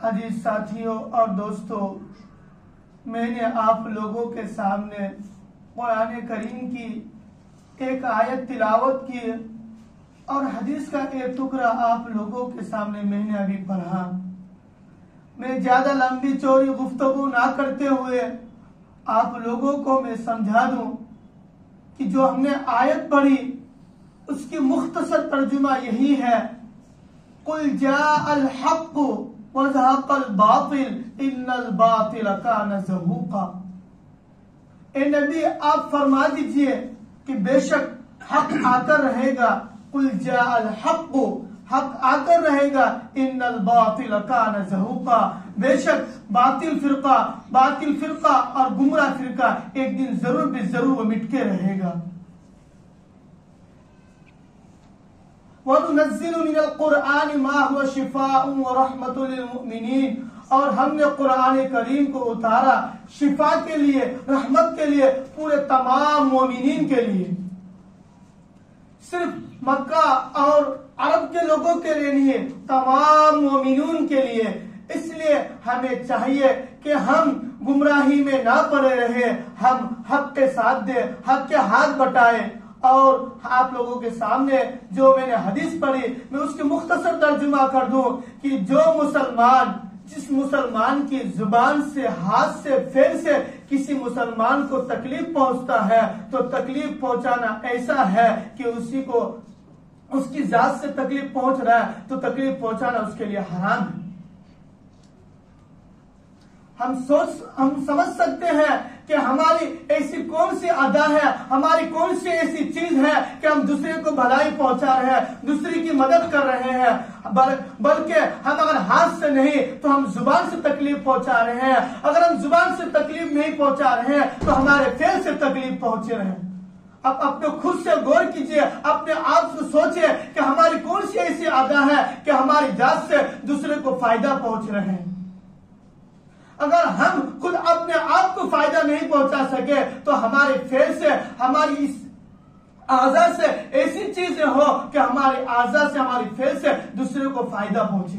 अजीज साथियों और दोस्तों, मैंने आप लोगों के सामने कुरान करीम की एक आयत तिलावत की और हदीस का एक टुकड़ा आप लोगों के सामने मैंने अभी पढ़ा। मैं ज्यादा लंबी चौड़ी गुफ्तगू ना करते हुए आप लोगों को मैं समझा दूं कि जो हमने आयत पढ़ी उसकी मुख्तसर तर्जुमा यही है, कुल जाअल हक़्क़ व ज़हक़ल बातिल इन्नल बातिल कान ज़हूक़ा। ए नबी, आप फरमा दीजिए कि बेशक हक आकर रहेगा, कुल जाअल हक़्क़, हक आकर रहेगा, इन्नल बातिल कान ज़हूक़ा, बेशक बातिल फिरका और गुमराह फिरका एक दिन जरूर भी जरूर वो मिट के रहेगा। वनुनज़्ज़िलु मिनल क़ुरआनि मा हुवा शिफ़ाउन व रहमतुल लिल मुमिनीन, और हमने कुरान करीम को उतारा शिफा के लिए, रहमत के लिए, पूरे तमाम मोमिनीन के लिए, सिर्फ मक्का और अरब के लोगों के लिए नहीं, तमाम मोमिनून के लिए। इसलिए हमें चाहिए कि हम गुमराही में ना पड़े रहे, हम हक के साथ दे, हक के हाथ बटाए। और आप लोगों के सामने जो मैंने हदीस पढ़ी मैं उसकी मुख्तसर तर्जुमा कर दूं कि जो मुसलमान, जिस मुसलमान की जुबान से, हाथ से, फेर से किसी मुसलमान को तकलीफ पहुंचता है तो तकलीफ पहुंचाना ऐसा है कि उसी को, उसकी जात से तकलीफ पहुंच रहा है तो तकलीफ पहुंचाना उसके लिए हराम है। हम समझ सकते हैं कि हमारी ऐसी कौन सी अदा है, हमारी कौन सी ऐसी चीज है कि हम दूसरे को भलाई पहुंचा रहे हैं, दूसरे की मदद कर रहे हैं, बल्कि हम अगर हाथ से नहीं तो हम जुबान से तकलीफ पहुंचा रहे हैं। अगर हम जुबान से तकलीफ नहीं पहुंचा रहे हैं तो हमारे फेल से तकलीफ पहुंचे रहे हैं। अब अपने खुद से गौर कीजिए, अपने आप से सोचिए कि हमारी कौन सी ऐसी अदा है कि हमारी जात से दूसरे को फायदा पहुंच रहे हैं। अगर हम खुद अपने आप को फायदा नहीं पहुंचा सके तो हमारे फेल से, हमारी इस आज़ा से ऐसी चीजें हो कि हमारी आज़ा से, हमारी फेल से दूसरे को फायदा पहुंचे।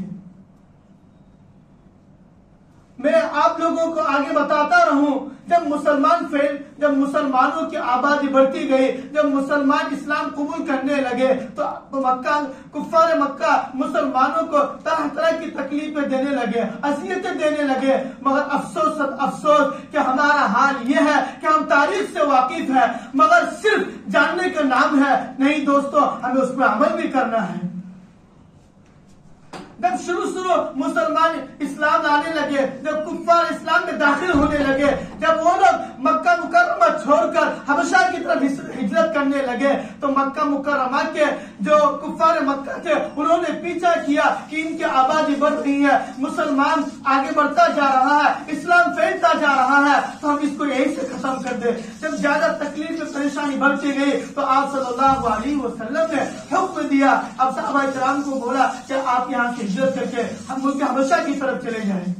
मैं आप लोगों को आगे बताता रहूं, जब मुसलमानों की आबादी बढ़ती गई, जब मुसलमान इस्लाम कबूल करने लगे तो कुफ्फार मक्का मुसलमानों को तरह तरह की तकलीफें देने लगे, अज़ियतें देने लगे। मगर अफसोस कि हमारा हाल यह है कि हम तारीख से वाकिफ है मगर सिर्फ जानने का नाम है। नहीं दोस्तों, हमें उस पर अमल भी करना है। जब शुरू मुसलमान इस्लाम लाने लगे, जब कुफ्फार इस्लाम में दाखिल होने लगे, जब वो लोग मक्का मुकर्रमा छोड़कर हबशा की तरफ हिजरत करने लगे, तो मक्का मुकर्रमा के जो कुफ्फार मक्का थे उन्होंने पीछा किया कि इनकी आबादी बढ़ रही है, मुसलमान आगे बढ़ता जा रहा है, इस्लाम फैलता जा रहा है, तो हम इसको यही से खत्म कर दे। जब ज्यादा तकलीफ में परेशानी बढ़ती गई तो आप सल्लल्लाहु अलैहि वसल्लम ने हुक्म दिया, अब सहाबा किराम को बोला कि आप यहाँ से हिजरत करके हम मुल्क हबशा की तरफ चले जाएं।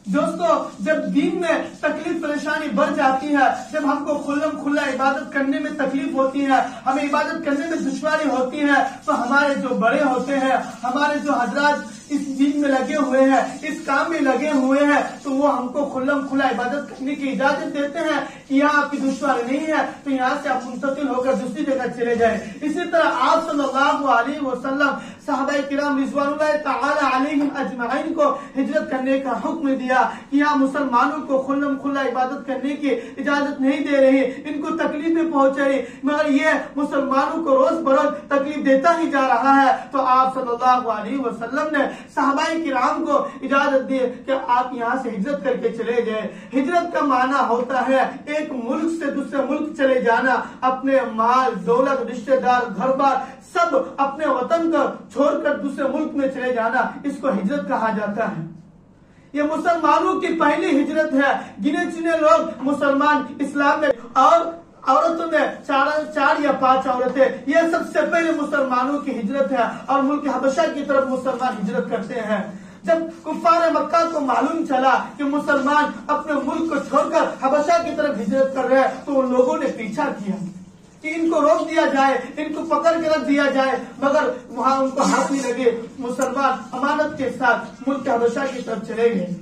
दोस्तों, जब दीन में तकलीफ परेशानी बढ़ जाती है, जब हमको खुल्लम खुल्ला इबादत करने में तकलीफ होती है, हमें इबादत करने में दुश्वारी होती है, तो हमारे जो बड़े होते हैं, हमारे जो हजरात इस दीन में लगे हुए हैं, इस काम में लगे हुए हैं, तो वो हमको खुल्लम खुल्ला इबादत करने की इजाजत देते हैं कि यहाँ आपकी दुश्वारी नहीं है, तो यहाँ से आप मुंतकिल होकर दूसरी जगह चले जाए। इसी तरह आप सल्लल्लाहु अलैहि वसल्लम सहाबाए किराम रिज़वानुल्लाह तआला अलैहिम अजमाइन को हिजरत करने का हुक्म दिया कि यहाँ मुसलमानों को खुल्लम खुल्ला इबादत करने की इजाजत नहीं दे रही, इनको तकलीफें पहुंच रही, मगर ये मुसलमानों को रोज बरोज तकलीफ देता ही जा रहा है। तो आप सल्लल्लाहु अलैहि वसल्लम ने सहाबाए किराम को इजाजत दी कि आप यहाँ से हिजरत करके चले जाए। हिजरत का माना होता है एक मुल्क से दूसरे मुल्क चले जाना, अपने माल दौलत रिश्तेदार घर बार सब अपने वतन को छोड़कर दूसरे मुल्क में चले जाना, इसको हिजरत कहा जाता है। ये मुसलमानों की पहली हिजरत है। गिने चुने लोग मुसलमान इस्लाम में, और औरतों में चार या 5 औरतें, ये सबसे पहले मुसलमानों की हिजरत है और मुल्क हबशा की तरफ मुसलमान हिजरत करते हैं। जब कुफ्फार मक्का को मालूम चला कि मुसलमान अपने मुल्क को छोड़कर हबशा की तरफ हिजरत कर रहे हैं, तो उन लोगों ने पीछा किया कि इनको रोक दिया जाए, इनको पकड़ के रख दिया जाए, मगर वहां उनको हाथ नहीं लगे। मुसलमान अमानत के साथ मुल्क हबशा की तरफ चले गए।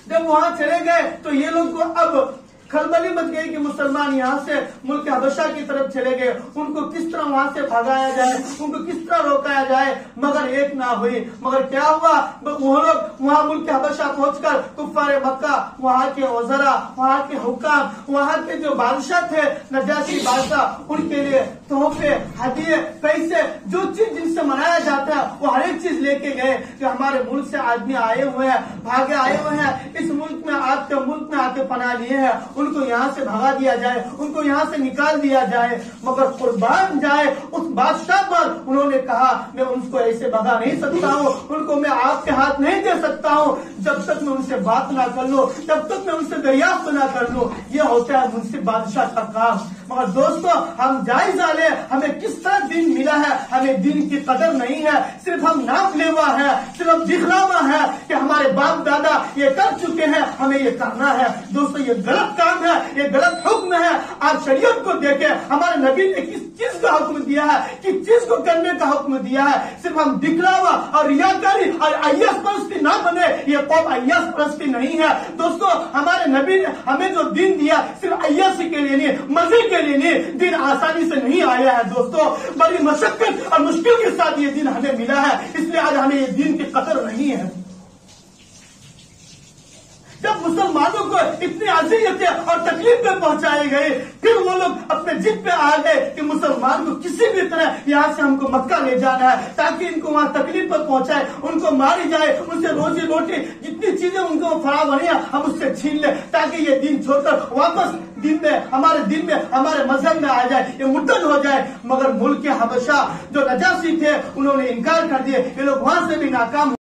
जब वहां चले गए तो ये लोग को अब खलबली मच गई कि मुसलमान यहाँ से मुल्क हबशा की तरफ चले गए, उनको किस तरह वहां से भगाया जाए, उनको किस तरह रोकाया जाए, मगर एक ना हुई। मगर क्या हुआ, वो लोग वहां मुल्क हबशा पहुंचकर कुफ्फार मक्का, वहां के वज़रा, वहां के हुक्काम, वहां के जो बादशाह थे नजाशी बादशाह, उनके लिए तोहफे, हदिये, पैसे, जो चीज जिनसे मनाया जाता है वो हर एक चीज लेके गए कि हमारे मुल्क से आदमी आए हुए हैं, भागे आए हुए हैं, इस मुल्क में आपके मुल्क में आके पनाह लिए हैं, उनको यहाँ से भगा दिया जाए, उनको यहाँ से निकाल दिया जाए। मगर कुर्बान जाए उस बादशाह पर, उन्होंने कहा मैं उनको ऐसे भगा नहीं सकता हूँ, उनको मैं आपके हाथ नहीं दे सकता हूँ, जब तक मैं उनसे बात ना कर लूं, जब तक मैं उनसे दरियाफ्त ना कर लूं। ये होता है मुंशी बादशाह का काम। मगर दोस्तों, हम जायजा ले, हमें किस तरह दिन मिला है, हमें दिन की कदर नहीं है, सिर्फ हम नाम लेवा है, सिर्फ दिखलावा है कि हमारे बाप दादा ये कर चुके हैं, हमें ये करना है। दोस्तों, ये गलत काम है, ये गलत हुक्म है। आप शरीयत को देखें, हमारे नबी ने किस चीज का हुक्म दिया है, किस चीज को करने का हुक्म दिया है। सिर्फ हम दिखलावा और रियाकारी और अय्यास परस्ती ना बने, ये कौम अय्यास परस्ती नहीं है। दोस्तों, हमारे नबी ने हमें जो दिन दिया सिर्फ अय्यासी के लिए नहीं, मजे के लिए नहीं, दिन आसानी से नहीं आया है दोस्तों, बड़ी मशक्कत और मुश्किल के साथ ये दिन हमें मिला है, इसलिए आज हमें ये दिन की कदर नहीं है। जब मुसलमानों को इतनी अज़ियतें और तकलीफें पहुंचाई गई, फिर वो लोग अपने जिद पे आ गए कि मुसलमान को किसी भी तरह यहाँ से हमको मक्का ले जाना है, ताकि इनको वहाँ तकलीफ पर पहुंचाए, उनको मारी जाए, उनसे रोजी रोटी जितनी चीजें उनको फराहम है हम उससे छीन ले, ताकि ये दिन छोड़कर वापस दिन में हमारे मजहब में आ जाए, ये मुर्तद हो जाए। मगर मुल्क हबशा जो नजाशी थे उन्होंने इनकार कर दिए, ये लोग वहां से भी नाकाम।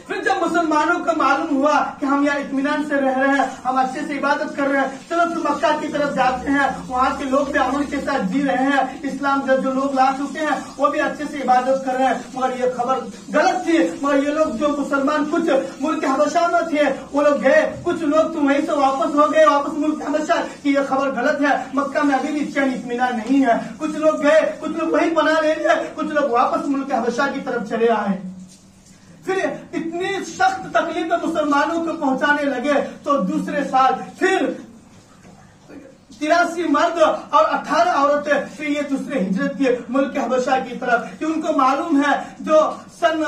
फिर जब मुसलमानों को मालूम हुआ कि हम यहाँ इत्मीनान से रह रहे हैं, हम अच्छे से इबादत कर रहे हैं, चलो तो मक्का की तरफ जाते हैं, वहाँ के लोग भी अमन के साथ जी रहे हैं, इस्लाम जब जो लोग ला चुके हैं वो भी अच्छे से इबादत कर रहे हैं। मगर ये खबर गलत थी। मगर ये लोग जो मुसलमान कुछ मुल्क हबशा में थे वो लोग गए, कुछ लोग तो वहीं से वापस हो गए, वापस मुल्क हबशा की ये खबर गलत है, मक्का में अभी भी चैन इत्मीनान नहीं है। कुछ लोग गए, कुछ लोग वहीं पनाह ले लिए, कुछ लोग वापस मुल्क हबशा की तरफ चले आए। फिर इतनी सख्त तकलीफ मुसलमानों को पहुंचाने लगे तो दूसरे साल फिर 83 मर्द और 18 औरतें फिर ये दूसरे हिजरत किए मुल्क हबशा की तरफ, कि उनको मालूम है जो सन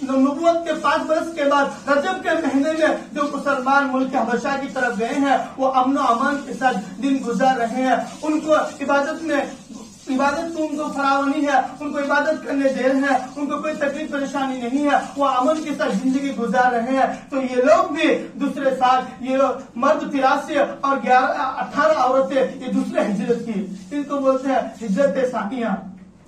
नबुवत के 5 बरस के बाद रजब के महीने में जो मुसलमान मुल्क हबशा की तरफ गए हैं वो अमन और अमान के साथ दिन गुजार रहे हैं, उनको इबादत में इबादत को उनको फरावनी है, उनको इबादत करने दे रहे हैं, उनको कोई तकलीफ परेशानी नहीं है, वो अमन के साथ जिंदगी गुजार रहे हैं। तो ये लोग भी दूसरे साल ये लोग मर्द 83 और 18 औरतें ये दूसरे हिजरत की, इनको बोलते हैं हिजरत सानिया।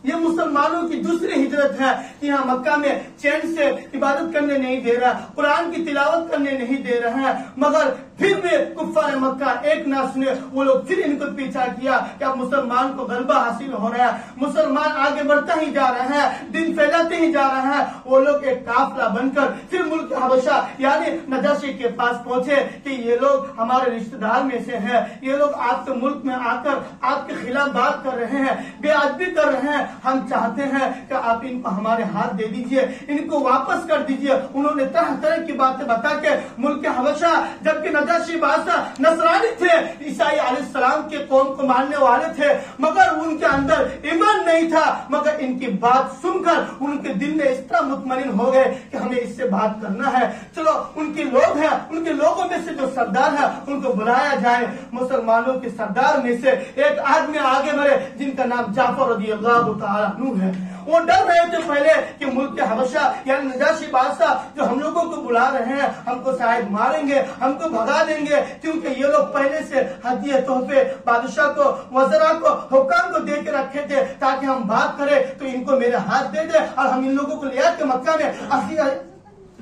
ये मुसलमानों की दूसरी हिजरत है कि यहाँ मक्का में चैन से इबादत करने नहीं दे रहा, कुरान की तिलावत करने नहीं दे रहे हैं, मगर फिर भी कुफ्फार मक्का एक ना सुने, वो लोग फिर इनको पीछा किया कि अब मुसलमान को गलबा हासिल हो रहा है, मुसलमान आगे बढ़ता ही जा रहा है, दिन फैलाते ही जा रहा है। वो लोग एक काफिला बनकर फिर मुल्क हबशा यानी नजाशी के पास पहुंचे कि ये लोग हमारे रिश्तेदार में से है, ये लोग आपके मुल्क में आकर आपके खिलाफ बात कर रहे हैं, बेअदबी कर रहे हैं, हम चाहते हैं कि आप इनको हमारे हाथ दे दीजिए, इनको वापस कर दीजिए। उन्होंने तरह तरह की बातें बता के मुल्क हबशा, जबकि नजाशी बादशाह नसरानी थे, ईसाई अलैहिस्सलाम के कौम को मानने वाले थे, मगर उनके अंदर ईमान नहीं था, मगर इनकी बात सुनकर उनके दिल में इस तरह मुतमईन हो गए कि हमें इससे बात करना है, चलो उनके लोग हैं, उनके लोगों में से जो सरदार है उनको बुलाया जाए। मुसलमानों के सरदार में से एक आदमी आगे बढ़े जिनका नाम जाफर रज़ियल्लाहु ताला अन्हु है। वो डर रहे थे पहले कि मुल्क हबशा यानी नजाशी बादशाह जो हम लोगों को बुला रहे हैं हमको शायद मारेंगे, हमको भगा देंगे, क्योंकि ये लोग पहले से हदिया तोहफे बादशाह को, वज़रा को, हुक्काम को दे के रखे थे ताकि हम बात करें तो इनको मेरे हाथ दे दे और हम इन लोगों को ले आके मक्का में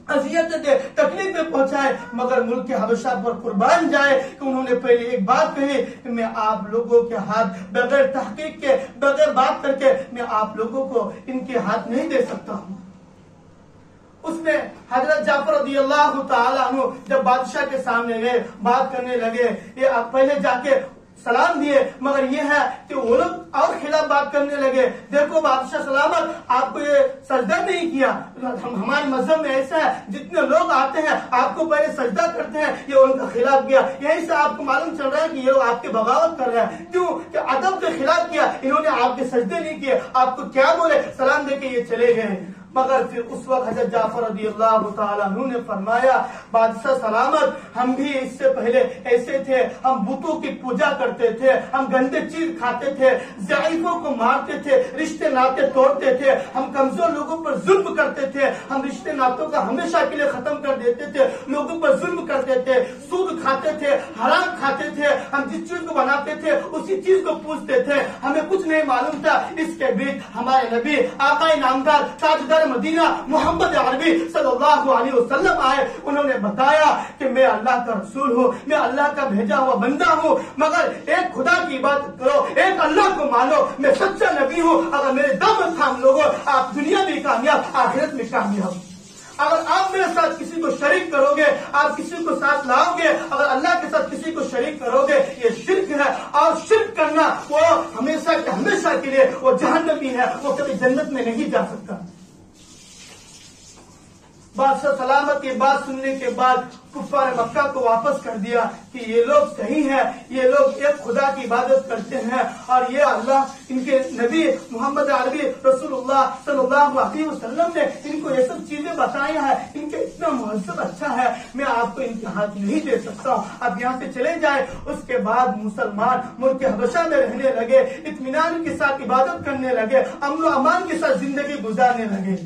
अजियत दे, तकलीफ में पहुंचाए, मगर मुल्क के हबशा पर कुर्बान जाए कि उन्होंने पहले एक बात कही कि मैं आप लोगों के हाथ बगैर तहकीक के, बगैर बात करके मैं आप लोगों को इनके हाथ नहीं दे सकता हूँ। उसमें हजरत जाफर रज़ियल्लाहु ताला अन्हु जब बादशाह के सामने गए, बात करने लगे, ये पहले जाके सलाम दिए, मगर ये है कि वो लोग और खिलाफ बात करने लगे, देखो बादशाह सलामत, आपको ये सजदा नहीं किया, हमारे मजहब में ऐसा है जितने लोग आते हैं आपको पहले सजदा करते हैं, ये उनका खिलाफ किया, यही से आपको मालूम चल रहा है कि ये लोग आपके बगावत कर रहे हैं, क्यों कि अदब के खिलाफ किया, इन्होंने आपके सजदे नहीं किए, आपको क्या बोले, सलाम देके ये चले गए। मगर फिर उस वक्त हज़रत जाफर रज़ियल्लाहु ताला अन्हु ने फरमाया, बादशाह सलामत, हम भी इससे पहले ऐसे थे, हम बुतों की पूजा करते थे, हम गंदे चीज खाते थे, ज़ाइफों को मारते थे, रिश्ते नाते तोड़ते थे, हम कमजोर लोगों पर जुल्म करते थे, हम रिश्ते नातों का हमेशा के लिए खत्म कर देते थे, लोगों पर जुल्म करते थे, सूद खाते थे, हराम खाते थे, हम जिस चीज को बनाते थे उसी चीज को पूछते थे, हमें कुछ नहीं मालूम था। इसके बीच हमारे नबी आका इनामदार ताजदार मदीना मोहम्मद अरबी सल्लल्लाहु अलैहि वसल्लम आए, उन्होंने बताया कि मैं अल्लाह का रसूल हूँ, मैं अल्लाह का भेजा हुआ बंदा हूँ, मगर एक खुदा की इबादत करो, एक अल्लाह को मानो, मैं सच्चा नबी हूँ, अगर मेरे दम थाम लोगो आप दुनिया में कामयाब, आखिरत में कामयाब। अगर आप मेरे साथ किसी को शरीक करोगे, आप किसी को साथ लाओगे, अगर अल्लाह के साथ किसी को शरीक करोगे, ये शिर्क है, और शिर्क करना वो हमेशा के लिए वो जहन्नमी है, वो कभी जन्नत में नहीं जा सकता। बादशाह सलामत की बात सुनने के बाद कुफ्फार मक्का को वापस कर दिया कि ये लोग सही है, ये लोग एक खुदा की इबादत करते हैं और ये अल्लाह इनके नबी मोहम्मद अरबी रसूलुल्लाह सल्लल्लाहु अलैहि वसल्लम ने इनको ये सब चीजें बताई है, इनके इतना महजब अच्छा है, मैं आपको इनके हाथ नहीं दे सकता हूँ, अब यहाँ से चले जाए। उसके बाद मुसलमान मुल्क हबशा में रहने लगे, इत्मीनान के साथ इबादत करने लगे, अमन अमान के साथ जिंदगी गुजारने लगे।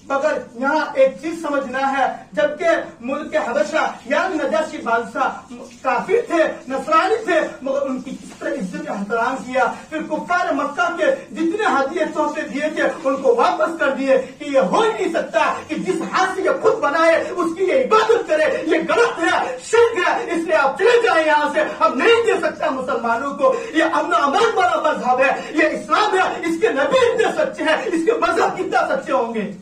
मगर यहाँ एक चीज समझना है, जबकि मुल्क हबशा यानी नजाशी बादशाह काफिर थे, नसरानी थे, मगर उनकी किस तरह इज्जत एहतराम किया। फिर कुफ्फार मक्का के जितने हदिये तोहफे दिए थे उनको वापस कर दिए कि ये हो ही नहीं सकता कि जिस हाथ से ये खुद बनाए उसकी ये इबादत करे, ये गलत है, शिर्क है, इसलिए आप चले जाए यहाँ से, हम नहीं दे सकता मुसलमानों को, ये अमन अमान वाला मजहब है, ये इस्लाम है, इसके नबी इतने सच्चे हैं, इसके मजहब कितना सच्चे होंगे।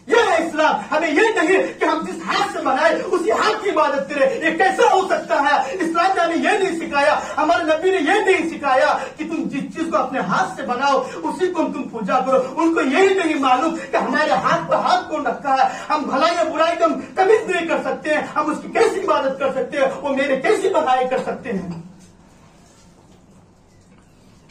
यह है इस्लाम। हमें ये नहीं कि हम जिस हाथ से बनाए उसी हाथ की इबादत करें, ये कैसा हो सकता है। इस्लाम ने हमें यह नहीं सिखाया, हमारे नबी ने यह नहीं सिखाया कि तुम जिस चीज को अपने हाथ से बनाओ उसी को तुम पूजा करो। उनको यही नहीं मालूम कि हमारे हाथ पर हाथ कौन रखा है, हम भलाई या बुराई का तमीज नहीं कर सकते हैं, हम उसकी कैसी इबादत कर सकते हैं, वो मेरे कैसी भलाई कर सकते हैं।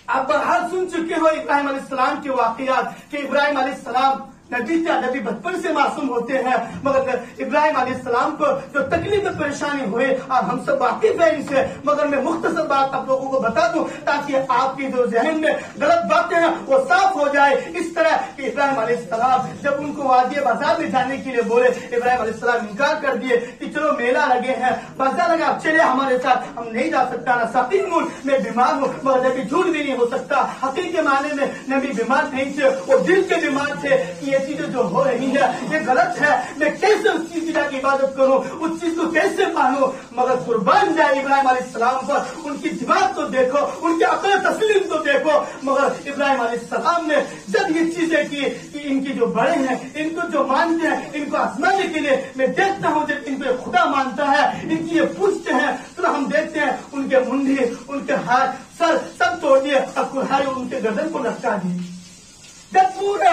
आप बहरहाल सुन चुके हो इब्राहिम अलैहिस्सलाम के वाकयात कि इब्राहिम अलैहिस्सलाम नतीजा नबी बचपन से मासूम होते हैं, मगर इब्राहिम अलैहिस्सलाम को जो तकलीफ में परेशानी हुई और हम सब वाकिफ है इनसे, मगर मैं मुख्तसर बात आप लोगों को बता दूं ताकि आपकी जो जहन में गलत बातें हैं वो साफ हो जाए। इस तरह कि इब्राहिम अलैहिस्सलाम जब उनको वादिया बाजार में जाने के लिए बोले, इब्राहिम अलैहिस्सलाम इनकार कर दिए कि चलो मेला लगे हैं, बाजार लगा, चले हमारे साथ, हम नहीं जा सकता ना सकीम हूं, मैं बीमार हूं। मगर नबी झूठ भी नहीं हो सकता, हकीकत के माने में नबी बीमार नहीं थे, वो दिल के बीमार थे कि ये चीजें जो हो रही है ये गलत है, मैं कैसे उस चीज की इबादत करूं, उस चीज को कैसे मानूं। मगर कुर्बान जाए इब्राहिम अलैहिस्सलाम पर, उनकी दिमाग तो देखो, उनके अकल तस्लीम तो देखो। मगर इब्राहिम अलैहिस्सलाम ने जब ये चीजें की कि इनकी जो बड़े हैं, इनको जो मानते हैं, इनको आजमाने के लिए मैं देखता हूं जब इनको खुदा मानता है, इनकी ये पूछते हैं तो हम देखते हैं उनके मुंडी, उनके हाथ, सर सब तोड़ दिए और कुल्हाड़ी उनके गर्दन को लटका दिए। जब पूरे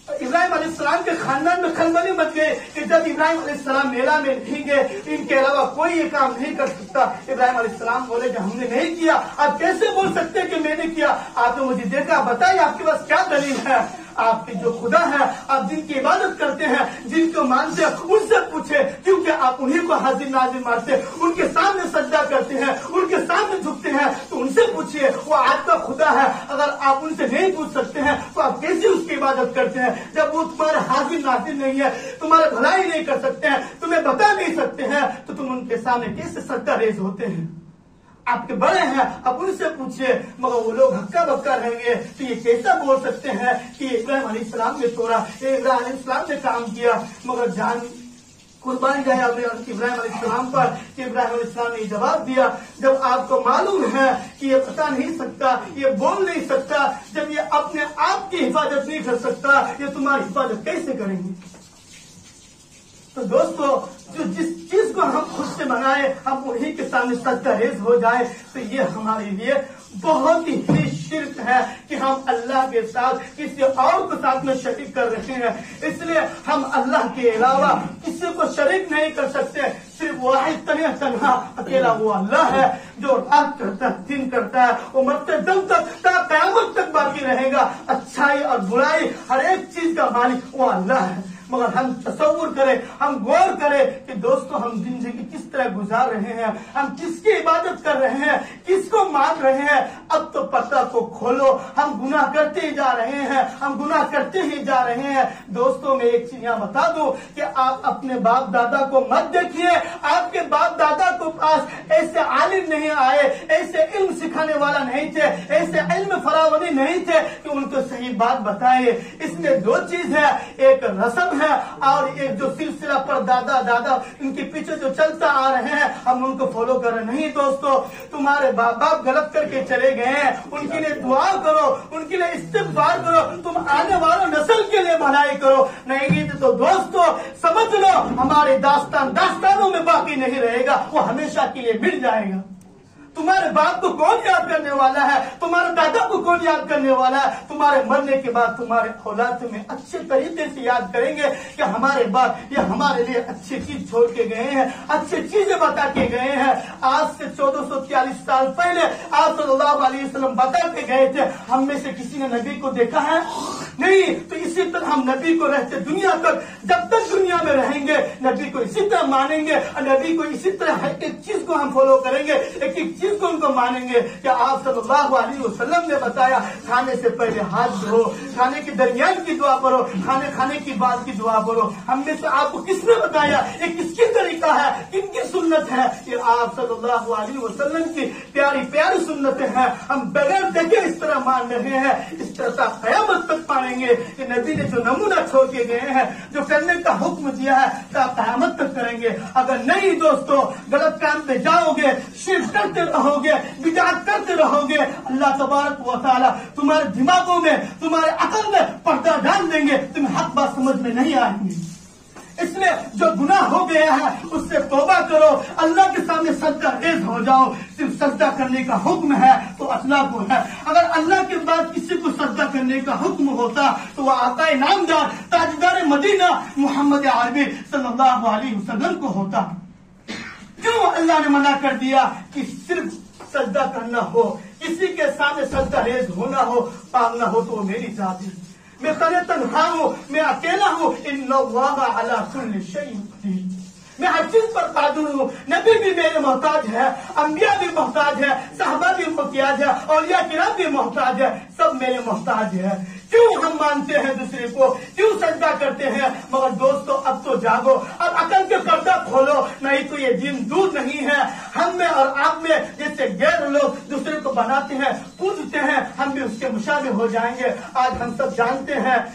इब्राहिम अलैहिस्सलाम के खानदान में खलबली मच गए कि जब इब्राहिम अलैहिस्सलाम मेला में नहीं गए, इनके अलावा कोई ये काम नहीं कर सकता। इब्राहिम अलैहिस्सलाम बोले कि हमने नहीं किया। आप कैसे बोल सकते हैं कि मैंने किया? आपने मुझे देखा, बताइए आपके पास क्या दलील है? आपके जो खुदा है, आप जिनकी इबादत करते हैं, जिनको मानते हैं, उनसे पूछे, क्योंकि आप उन्हीं को हाजिर नाजिर मानते हैं, उनके सामने सजदा करते हैं, उनके सामने झुकते हैं, तो उनसे पूछिए, वो आपका खुदा है। अगर आप उनसे नहीं पूछ सकते हैं तो आप कैसे उसकी इबादत करते हैं? जब वो तुम्हारे हाजिर नाजिर नहीं है, तुम्हारे भलाई नहीं कर सकते हैं, तुम्हें बता नहीं सकते हैं, तो तुम उनके सामने कैसे सजदा रेज होते हैं? आपके बड़े हैं, अब उनसे पूछिए। मगर वो लोग हक्का बक्का रहेंगे तो ये कैसा बोल सकते हैं कि इब्राहिम अलैहिस्सलाम ने तोड़ा, इब्राहिम अलैहिस्सलाम ने काम किया? मगर जान कुर्बान जाए इब्राहिम अलैहिस्सलाम पर कि इब्राहिम अलैहिस्सलाम ने जवाब दिया, जब आपको मालूम है कि ये बता नहीं सकता, ये बोल नहीं सकता, जब ये अपने आप की हिफाजत नहीं कर सकता, ये तुम्हारी हिफाजत कैसे करेंगे? तो दोस्तों, जो जिस चीज को हम खुद से बनाए, हम उन्हीं के सामने सजदा रेज हो जाए, तो ये हमारे लिए बहुत ही शिर्क है कि हम अल्लाह के साथ किसी और को साथ में शरीक कर रहे हैं। इसलिए हम अल्लाह के अलावा किसी को शरीक नहीं कर सकते। सिर्फ वाहिद तन्हा अकेला वो अल्लाह है जो रात करता है, दिन करता है, वो मरते दम तक क़यामत तक बाकी रहेगा। अच्छाई और बुराई हर एक चीज का मालिक वो अल्लाह है। मगर हम तसव्वुर करें, हम गौर करें कि दोस्तों हम जिंदगी किस तरह गुजार रहे हैं, हम किसकी इबादत कर रहे हैं, किसको मान रहे हैं। अब तो पर्दा को खोलो, हम गुनाह करते ही जा रहे हैं, हम गुनाह करते ही जा रहे हैं। दोस्तों, मैं एक चीज यहाँ बता दूं कि आप अपने बाप दादा को मत देखिए। आपके बाप दादा को पास ऐसे आलिम नहीं आए, ऐसे इल्म सिखाने वाला नहीं थे, ऐसे इल्म फरावनी नहीं थे कि उनको सही बात बताए। इसमें दो चीज है, एक रस्म है और एक जो सिलसिला पर दादा दादा इनके पीछे जो चलता आ रहे हैं, हम उनको फॉलो कर रहे नहीं। दोस्तों, तुम्हारे बाप बाप गलत करके चले गए हैं, उनके लिए दुआ करो, उनके लिए इस्तिग़फ़ार करो, तुम आने वालों नस्ल के लिए भलाई करो। नहीं तो दोस्तों समझ लो, हमारे दास्तानों में बाकी नहीं रहेगा, वो हमेशा के लिए मिट जाएगा। तुम्हारे बाप को कौन याद करने वाला है? तुम्हारे दादा को कौन याद करने वाला है? तुम्हारे मरने के बाद तुम्हारे औलाद तुम्हें अच्छे तरीके से याद करेंगे कि हमारे बाप ये हमारे लिए अच्छी चीज छोड़ के गए हैं, अच्छी चीजें बता के गए हैं। आज से 1440 साल पहले आप सल्लल्लाहु अलैहि वसल्लम बता के गए थे। हम में से किसी ने नबी को देखा है? नहीं। तो इसी तरह हम नबी को रहते दुनिया तक, जब तक दुनिया में रहेंगे, नबी को इसी तरह मानेंगे और नबी को इसी तरह हर एक चीज को हम फॉलो करेंगे, एक एक चीज को उनको मानेंगे कि आप सल्लल्लाहु अलैहि वसल्लम ने बताया खाने से पहले हाथ धो, खाने के दरमियान की दुआ करो, खाने की बाद की दुआ करो। हम में से आपको किसने बताया? ये किसकी तरीका है, किनकी सुन्नत है? ये आप सल्लल्लाहु अलैहि वसल्लम की प्यारी प्यारी सुन्नतें हैं। हम बगैर देखे इस तरह मान रहे हैं, इस तरह क़यामत तक मानेंगे कि नबी ने जो नमूना छोड़ के गए हैं, जो करने का हुक्म दिया है, तो आप क़यामत तक करेंगे। अगर नहीं दोस्तों, गलत काम पे जाओगे, शिर्क करते रहोगे, बिदअत करते रहोगे, अल्लाह तबारक व तआला तुम्हारे दिमागों में, तुम्हारे अकल में पर्दा डाल देंगे, तुम्हें हक बात समझ में नहीं आएंगी। इसलिए जो गुनाह हो गया है उससे तौबा करो, अल्लाह के सामने सजदा रेज़ हो जाओ। सिर्फ सजदा करने का हुक्म है तो अल्लाह को है। अगर अल्लाह के बाद किसी को सजदा करने का हुक्म होता तो वह आका नामदार ताजदार मदीना मोहम्मद अरबी सल्लल्लाहु अलैहि वसल्लम को होता। क्यों अल्लाह ने मना कर दिया कि सिर्फ सजदा करना हो, किसी के सामने सजदा रेज़ होना हो, मांगना हो तो वो मेरी जात है। मैं तन्हा हूँ, मैं अकेला हूँ। इन्नल्लाह अला कुल्लि शैइन क़दीर, मैं हर चीज पर कादिर हूँ। नबी भी मेरे मोहताज है, अंबिया भी मोहताज है, साहबा भी मोहताज है, औलिया किराम भी मोहताज है, सब मेरे मोहताज है। क्यों हम मानते हैं दूसरे को, क्यों सजदा करते हैं? मगर दोस्तों अब तो जागो, अब अकल के पर्दा खोलो, नहीं तो ये दिन दूर नहीं है। हम में और आप में जैसे गैर लोग दूसरे को बनाते हैं, पूजते हैं, हम भी उसके मुशाबिह हो जाएंगे। आज हम सब जानते हैं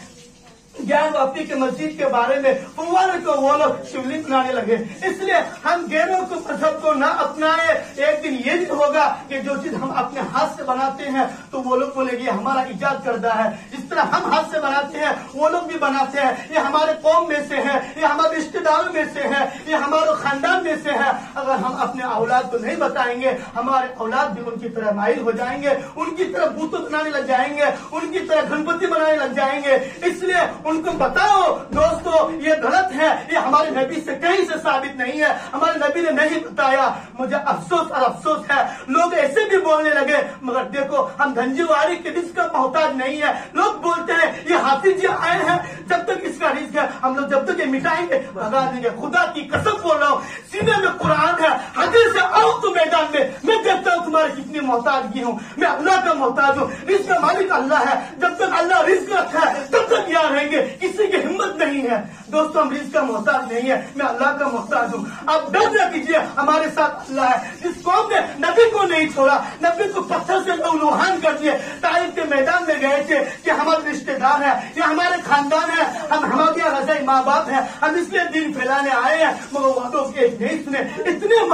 ज्ञान वापी के मस्जिद के बारे में फुवारे को वो लोग शिवलिंग बनाने लगे। इसलिए हम गैरों को मजहब को ना अपनाए। एक दिन ये भी होगा कि जो चीज हम अपने हाथ से बनाते हैं तो वो लोग बोलेंगे हमारा इजाद करदा है। जिस तरह हम हाथ से बनाते हैं वो लोग भी बनाते हैं, ये हमारे कौम में से है, ये हमारे रिश्तेदारों में से है, ये हमारे खानदान में से है। अगर हम अपने औलाद को नहीं बताएंगे, हमारे औलाद भी उनकी तरह माहिर हो जाएंगे, उनकी तरह बूतों बनाने लग जाएंगे, उनकी तरह गणपति बनाने लग जाएंगे। इसलिए उनको बताओ दोस्तों ये गलत है, ये हमारे नबी से कहीं से साबित नहीं है, हमारे नबी ने नहीं बताया। मुझे अफसोस और अफसोस है, लोग ऐसे भी बोलने लगे। मगर देखो हम धंजीवारी के रिस्क का मोहताज नहीं है। लोग बोलते हैं ये हाफिज जी आए हैं, जब तक इसका रिस्क है हम लोग जब तक ये मिटाएंगे भगा देंगे। खुदा की कसम बोल रहा हूँ, सीने में कुरान है, हदीस है, आओ तो मैदान में, मैं देखता हूँ तुम्हारे कितनी मोहताजगी हूँ। मैं अल्लाह का मोहताज हूँ, रिस्क का मालिक अल्लाह है। जब तक अल्लाह रिस्क रखा है तब तक यहाँ रहेंगे, किसी की हिम्मत नहीं है। दोस्तों हम रिस्क का मोहताज नहीं है, मैं अल्लाह का मोहताज हूँ। आप डर न कीजिए, हमारे साथ अल्लाह है। जिस कौम ने नबी को नहीं छोड़ा, नबी को पत्थर से लहूलुहान कर दिए, ताइफ के मैदान में गए थे कि हमारे रिश्तेदार है, ये हमारे खानदान है, हम हमारे यहाँ रजाई माँ बाप है, हम इसलिए दिन फैलाने आए हैं। मगर वादों के नहीं सुने, इतने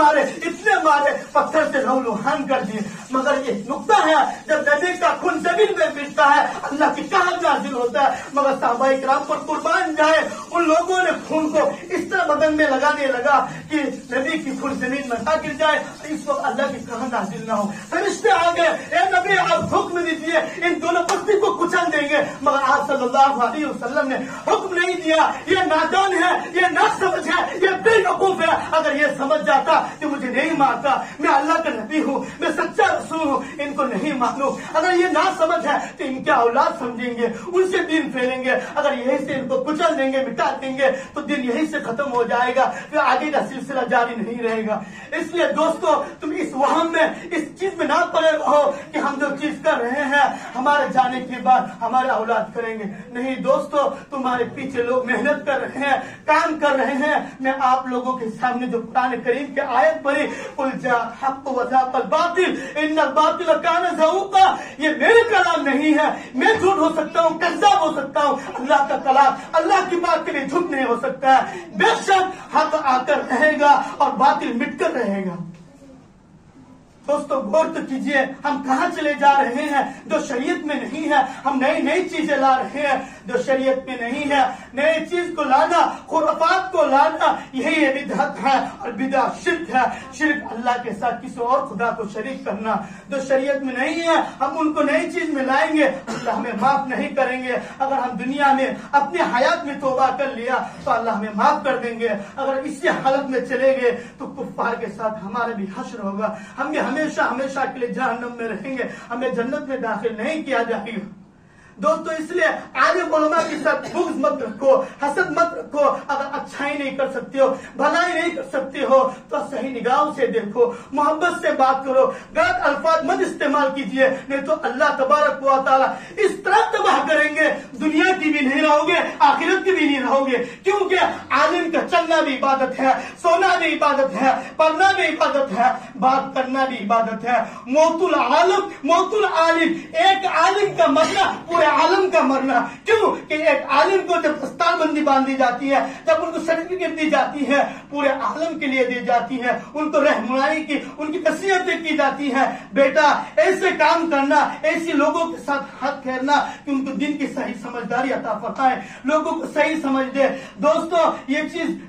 मारे पत्थर से लहूलुहान कर दिए। मगर ये नुक्ता है, जब नबी का खून जमीन में गिरता है अल्लाह की कहर नाजिल होता है। मगर साहबा इकराम पर कुर्बान जाए, उन लोगों ने खून को इस तरह बदन में लगाने लगा कि नबी की खून जमीन में ना गिर जाए, इस वक्त अल्लाह की कहर नाजिल ना हो। फरिश्ते आ गए, ए नबी आप हुक्म दीजिए, इन दोनों बस्ती को कुचल देंगे। मगर आप सल्लल्लाहु अलैहि वसल्लम ने हुक्म नहीं दिया। ये नादान है, ये नासमझ है, ये बेवकूफ है। अगर ये समझ जाता तो मुझे नहीं मारता, मैं अल्लाह का नबी हूँ, मैं सच्चा रसूल हूँ, इनको नहीं मानो। अगर ये ना समझ है तो इनके औलाद समझेंगे, उनसे दिन फैलेंगे। अगर यही से इनको कुचल देंगे, मिटा देंगे तो दिन यही से खत्म हो जाएगा, फिर आगे का सिलसिला जारी नहीं रहेगा। इसलिए दोस्तों तुम इस वहम में, इस चीज में ना पड़े रहो कि हम जो चीज कर रहे हैं हमारे जाने के बाद हमारे औलाद करेंगे। नहीं दोस्तों, तुम्हारे पीछे लोग मेहनत कर रहे हैं, काम कर रहे हैं। मैं आप लोगों के सामने जो कुरान करीम के आयत पढ़ी, कुल जा हक़ व ज़ाक़ल बातिल इन्नल बातिल कान ज़हूक़ा, ये मेरे कलाम नहीं है। मैं झूठ हो सकता हूँ, कज़्ज़ाब हो सकता हूँ, अल्लाह का कलाम, अल्लाह की बात के लिए झूठ नहीं हो सकता है। बेशक हक आकर रहेगा और बातिल मिटकर रहेगा। दोस्तों गौर तो कीजिए, हम कहाँ चले जा रहे हैं जो शरीयत में नहीं है। हम नई नई चीजें ला रहे हैं जो शरीयत में नहीं है। नई चीज को लाना, खुराफात को लाना, यही बिदअत है और बिदअत शिर्क है। शिर्क अल्लाह के साथ किसी और खुदा को शरीक करना। जो शरीयत में नहीं है हम उनको नई चीज में लाएंगे, अल्लाह हमें माफ नहीं करेंगे। अगर हम दुनिया में अपने हयात में तौबा कर लिया तो अल्लाह हमें माफ कर देंगे। अगर इसी हालत में चले गए तो कुफ्फार के साथ हमारा भी हश्र होगा, हम भी हमेशा हमेशा के लिए जहन्नम में रहेंगे, हमें जन्नत में दाखिल नहीं किया जाएगा। दोस्तों इसलिए आलिम उलमा के साथ बुग़्ज़ मत रखो, हसद मत रखो। अगर अच्छाई नहीं कर सकते हो, भलाई नहीं कर सकते हो तो सही निगाहों से देखो, मोहब्बत से बात करो, गलत अल्फाज मत इस्तेमाल कीजिए, नहीं तो अल्लाह तबारक व तआला इस तरह तबाह करेंगे, दुनिया की भी नहीं रहोगे, आखिरत की भी नहीं रहोगे। क्योंकि आलिम का चलना भी इबादत है, सोना भी इबादत है, पढ़ना भी इबादत है, बात करना भी इबादत है। मौतुल आलम मौतुल आलिम, एक आलिम का मरना पूरे आलम का मरना। क्यों कि एक आलिम को जब दस्तारबंदी बांधी जाती है, जब उनको सर्टिफिकेट दी जाती है, पूरे आलम के लिए दी जाती है, उनको रहनुमाई की, उनकी नसीहतें की जाती है, बेटा ऐसे काम करना, ऐसे लोगों के साथ हाथ फेरना कि उनको दिन की सही समझदारी अता फरमाए, लोगों को सही समझ दे। दोस्तों ये चीज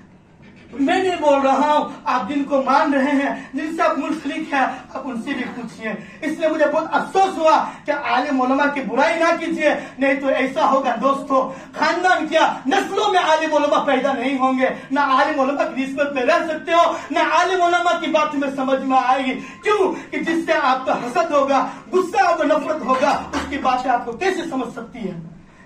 मैं नहीं बोल रहा हूँ, आप जिनको मान रहे हैं, जिनसे आप मुंसलिक हैं, आप उनसे भी पूछिए। इसलिए मुझे बहुत अफसोस हुआ कि आलिम उलमा की बुराई ना कीजिए, नहीं तो ऐसा होगा दोस्तों, खानदान क्या नस्लों में आलिम उलमा पैदा नहीं होंगे। ना आलिम उलमा की निस्बत में रह सकते हो, ना आलिम उलमा की बात में समझ में आएगी। क्यों कि जिससे आपका हसद होगा, गुस्सा होगा, नफरत होगा, उसकी बातें आपको कैसे समझ सकती है।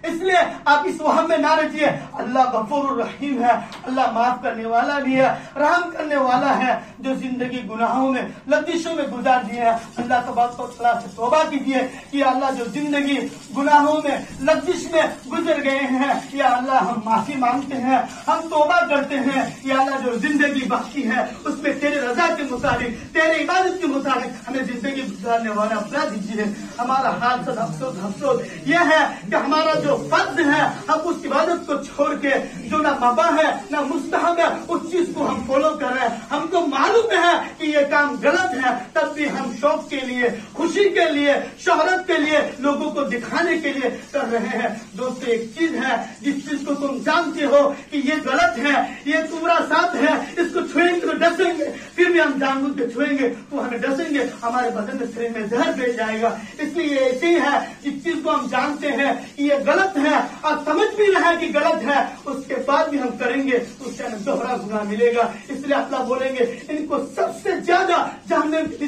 इसलिए आप इस वहम में ना रहिए। अल्लाह गफूर रहीम है, अल्लाह माफ करने वाला भी है, रहम करने वाला है। जो जिंदगी गुनाहों में लफ्जिशों में गुजार दिए हैं, अल्लाह तबारक व तआला से तौबा कीजिए कि अल्लाह जो जिंदगी गुनाहों में लफ्जिश में गुजर गए हैं, या अल्लाह हम माफी मांगते हैं, हम तौबा करते हैं। या अल्लाह जो जिंदगी बाकी है उसमें तेरे रजा के मुताबिक, तेरे इबादत के मुताबिक हमें जिंदगी गुजारने वाला अपना दीजिए। हमारा हाल सद अफसोस यह है कि हमारा जो फर्ज है हम उस इबादत को छोड़ के जो ना मबा है ना मुस्तहब है उस चीज को हम फॉलो कर रहे हैं। हमको मालूम है कि ये काम गलत है, तब भी हम शौक के लिए, खुशी के लिए, शोहरत के लिए, लोगों को दिखाने के लिए कर रहे हैं। दोस्तों एक चीज है जिस चीज को तुम जानते हो कि ये गलत है, ये तुम्हारा साथ है, इसको छुएंगे तो डसेंगे, फिर भी हम जानबूझ के छुएंगे तो हमें डसेंगे, हमारे बदन में शरीर में जहर बैठ जाएगा। इसलिए ऐसे ही है, जिस चीज को हम जानते हैं कि ये गलत है और समझ भी रहे हैं कि गलत है, उसके बाद भी हम करेंगे तो उससे हमें दोहरा गुनाह मिलेगा। इसलिए अल्लाह बोलेंगे इनको सबसे ज्यादा जहन्नम के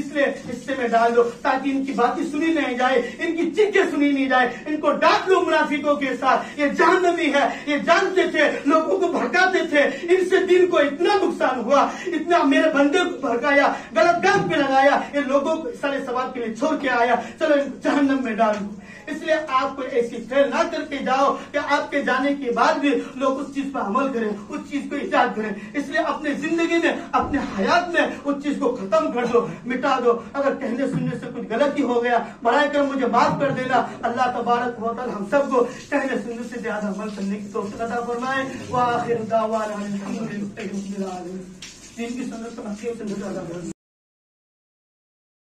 हिस्से में डाल दो, ताकि इनकी बातें सुनी नहीं जाए, इनकी चीखें सुनी नहीं जाए। इनको डांट लो मुनाफिकों के साथ, ये जहन्नमी है, ये जानते थे, लोगों को भड़काते थे, इनसे दिन को इतना नुकसान हुआ, इतना मेरे बंदे को भड़काया, गलत काम पे लगाया, ये लोगों को सारे सवाल के लिए छोड़ के आया, चलो इनको जहन्नम में डाल दो। इसलिए आपको ऐसी फेल ना करके जाओ कि आपके जाने के बाद भी लोग उस चीज पर अमल करें, उस चीज को इजाद करें। इसलिए अपने जिंदगी में, अपने हयात में उस चीज को खत्म कर दो, मिटा दो। अगर कहने सुनने से कुछ गलती हो गया, बढ़ाई कर मुझे माफ कर देना। अल्लाह तबारक व तआला हम सबको कहने सुनने से ज्यादा अमल करने की तौफीक अता फरमाए। व आखिर दावाना अल्हम्दुलिल्लाहि रब्बिल आलमीन। दिन की सुन्नत